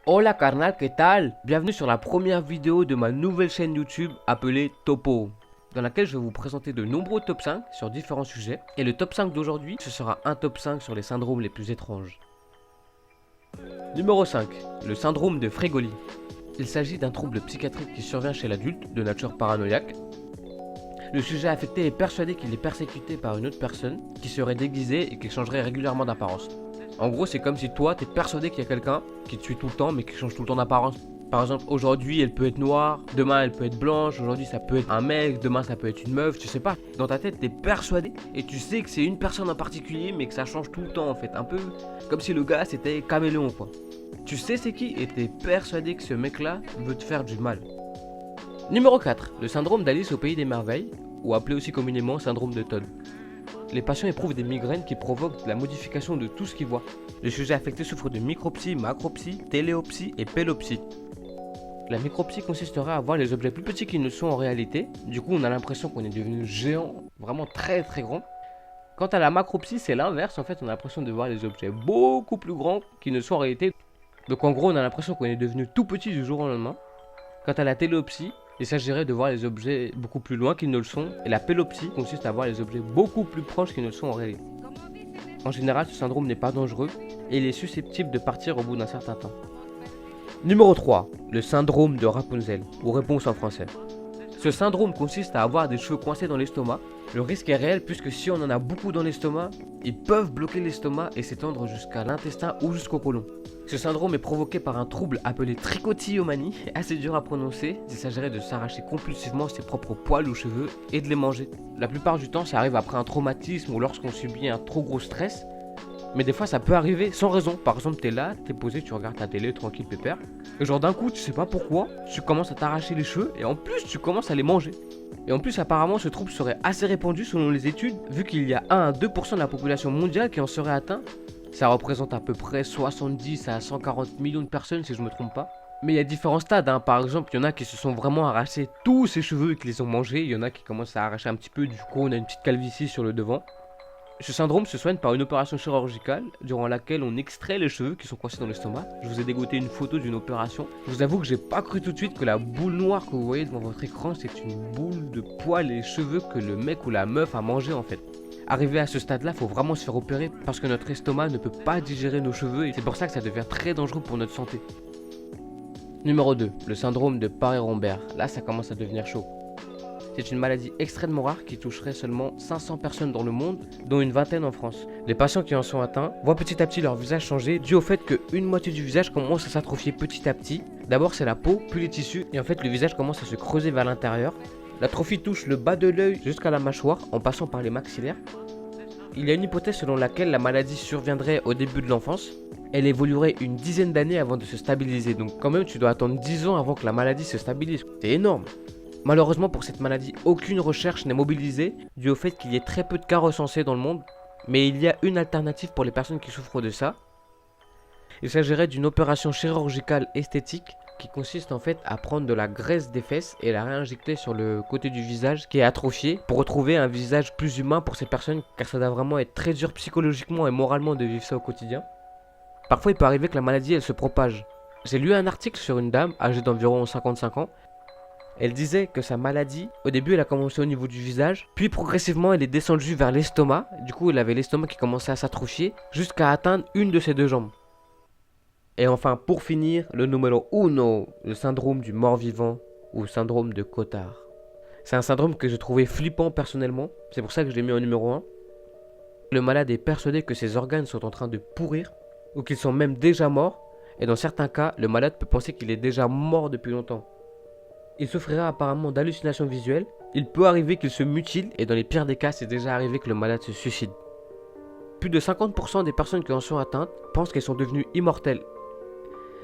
Hola carnal, ¿qué tal? Bienvenue sur la première vidéo de ma nouvelle chaîne YouTube appelée Topo, dans laquelle je vais vous présenter de nombreux top 5 sur différents sujets. Et le top 5 d'aujourd'hui, ce sera un top 5 sur les syndromes les plus étranges. Numéro 5. Le syndrome de Fregoli. Il s'agit d'un trouble psychiatrique qui survient chez l'adulte, de nature paranoïaque. Le sujet affecté est persuadé qu'il est persécuté par une autre personne qui serait déguisée et qui changerait régulièrement d'apparence. En gros, c'est comme si toi, t'es persuadé qu'il y a quelqu'un qui te suit tout le temps, mais qui change tout le temps d'apparence. Par exemple, aujourd'hui, elle peut être noire, demain, elle peut être blanche, aujourd'hui, ça peut être un mec, demain, ça peut être une meuf, tu sais pas. Dans ta tête, t'es persuadé et tu sais que c'est une personne en particulier, mais que ça change tout le temps, en fait. Un peu comme si le gars, c'était caméléon, quoi. Tu sais c'est qui et t'es persuadé que ce mec-là veut te faire du mal. Numéro 4. Le syndrome d'Alice au pays des merveilles, ou appelé aussi communément syndrome de Todd. Les patients éprouvent des migraines qui provoquent la modification de tout ce qu'ils voient. Le sujet affecté souffre de micropsie, macropsie, téléopsie et pélopsie. La micropsie consisterait à voir les objets plus petits qu'ils ne sont en réalité. Du coup, on a l'impression qu'on est devenu géant, vraiment très très grand. Quant à la macropsie, c'est l'inverse. En fait, on a l'impression de voir les objets beaucoup plus grands qu'ils ne sont en réalité. Donc en gros, on a l'impression qu'on est devenu tout petit du jour au lendemain. Quant à la téléopsie, il s'agirait de voir les objets beaucoup plus loin qu'ils ne le sont, et la pélopsie consiste à voir les objets beaucoup plus proches qu'ils ne le sont en réalité. En général, ce syndrome n'est pas dangereux, et il est susceptible de partir au bout d'un certain temps. Numéro 3. Le syndrome de Rapunzel, ou réponse en français. Ce syndrome consiste à avoir des cheveux coincés dans l'estomac. Le risque est réel puisque si on en a beaucoup dans l'estomac, ils peuvent bloquer l'estomac et s'étendre jusqu'à l'intestin ou jusqu'au côlon. Ce syndrome est provoqué par un trouble appelé trichotillomanie, assez dur à prononcer. Il s'agirait de s'arracher compulsivement ses propres poils ou cheveux et de les manger. La plupart du temps, ça arrive après un traumatisme ou lorsqu'on subit un trop gros stress. Mais des fois ça peut arriver sans raison. Par exemple, t'es là, t'es posé, tu regardes ta télé tranquille pépère. Et genre d'un coup, tu sais pas pourquoi, tu commences à t'arracher les cheveux et en plus tu commences à les manger. Et en plus apparemment ce trouble serait assez répandu selon les études, vu qu'il y a 1 à 2% de la population mondiale qui en serait atteint. Ça représente à peu près 70 à 140 millions de personnes si je me trompe pas. Mais il y a différents stades, hein. Par exemple, il y en a qui se sont vraiment arrachés tous ces cheveux et qui les ont mangés. Il y en a qui commencent à arracher un petit peu, du coup on a une petite calvitie sur le devant. Ce syndrome se soigne par une opération chirurgicale durant laquelle on extrait les cheveux qui sont coincés dans l'estomac. Je vous ai dégoté une photo d'une opération. Je vous avoue que j'ai pas cru tout de suite que la boule noire que vous voyez devant votre écran, c'est une boule de poils et cheveux que le mec ou la meuf a mangé en fait. Arrivé à ce stade-là, faut vraiment se faire opérer parce que notre estomac ne peut pas digérer nos cheveux et c'est pour ça que ça devient très dangereux pour notre santé. Numéro 2. Le syndrome de Paré-Rombert. Là, ça commence à devenir chaud. C'est une maladie extrêmement rare qui toucherait seulement 500 personnes dans le monde, dont une vingtaine en France. Les patients qui en sont atteints voient petit à petit leur visage changer, dû au fait qu'une moitié du visage commence à s'atrophier petit à petit. D'abord c'est la peau, puis les tissus, et en fait le visage commence à se creuser vers l'intérieur. L'atrophie touche le bas de l'œil jusqu'à la mâchoire, en passant par les maxillaires. Il y a une hypothèse selon laquelle la maladie surviendrait au début de l'enfance. Elle évoluerait une dizaine d'années avant de se stabiliser, donc quand même tu dois attendre 10 ans avant que la maladie se stabilise. C'est énorme. Malheureusement pour cette maladie, aucune recherche n'est mobilisée dû au fait qu'il y ait très peu de cas recensés dans le monde, mais il y a une alternative pour les personnes qui souffrent de ça. Il s'agirait d'une opération chirurgicale esthétique qui consiste en fait à prendre de la graisse des fesses et la réinjecter sur le côté du visage qui est atrophié pour retrouver un visage plus humain pour ces personnes, car ça doit vraiment être très dur psychologiquement et moralement de vivre ça au quotidien. Parfois il peut arriver que la maladie elle se propage. J'ai lu un article sur une dame âgée d'environ 55 ans. Elle disait que sa maladie, au début elle a commencé au niveau du visage, puis progressivement elle est descendue vers l'estomac. Du coup elle avait l'estomac qui commençait à s'atrophier jusqu'à atteindre une de ses deux jambes. Et enfin pour finir, le numéro 1, le syndrome du mort-vivant ou syndrome de Cotard. C'est un syndrome que j'ai trouvé flippant personnellement, c'est pour ça que je l'ai mis en numéro 1. Le malade est persuadé que ses organes sont en train de pourrir ou qu'ils sont même déjà morts, et dans certains cas, le malade peut penser qu'il est déjà mort depuis longtemps. Il souffrira apparemment d'hallucinations visuelles, il peut arriver qu'il se mutile et dans les pires des cas, c'est déjà arrivé que le malade se suicide. Plus de 50% des personnes qui en sont atteintes pensent qu'elles sont devenues immortelles,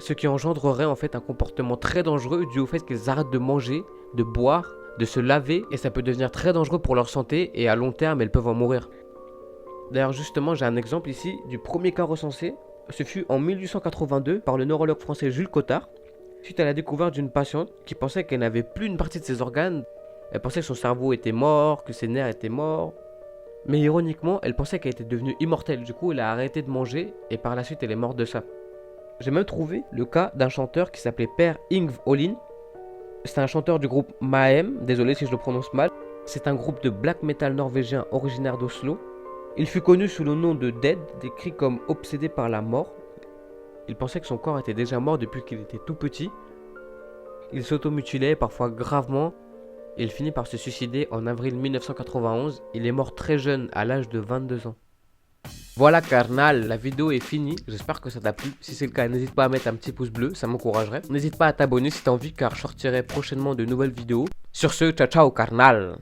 ce qui engendrerait en fait un comportement très dangereux dû au fait qu'elles arrêtent de manger, de boire, de se laver et ça peut devenir très dangereux pour leur santé et à long terme elles peuvent en mourir. D'ailleurs justement j'ai un exemple ici du premier cas recensé, ce fut en 1882 par le neurologue français Jules Cotard. Suite à la découverte d'une patiente qui pensait qu'elle n'avait plus une partie de ses organes, elle pensait que son cerveau était mort, que ses nerfs étaient morts. Mais ironiquement, elle pensait qu'elle était devenue immortelle. Du coup, elle a arrêté de manger et par la suite, elle est morte de ça. J'ai même trouvé le cas d'un chanteur qui s'appelait Per Yngve Olin. C'est un chanteur du groupe Mahem, désolé si je le prononce mal. C'est un groupe de black metal norvégien originaire d'Oslo. Il fut connu sous le nom de Dead, décrit comme obsédé par la mort. Il pensait que son corps était déjà mort depuis qu'il était tout petit. Il s'automutilait parfois gravement. Et il finit par se suicider en avril 1991. Il est mort très jeune, à l'âge de 22 ans. Voilà carnal, la vidéo est finie, j'espère que ça t'a plu. Si c'est le cas, n'hésite pas à mettre un petit pouce bleu, ça m'encouragerait. N'hésite pas à t'abonner si t'as envie car je sortirai prochainement de nouvelles vidéos. Sur ce, ciao ciao carnal.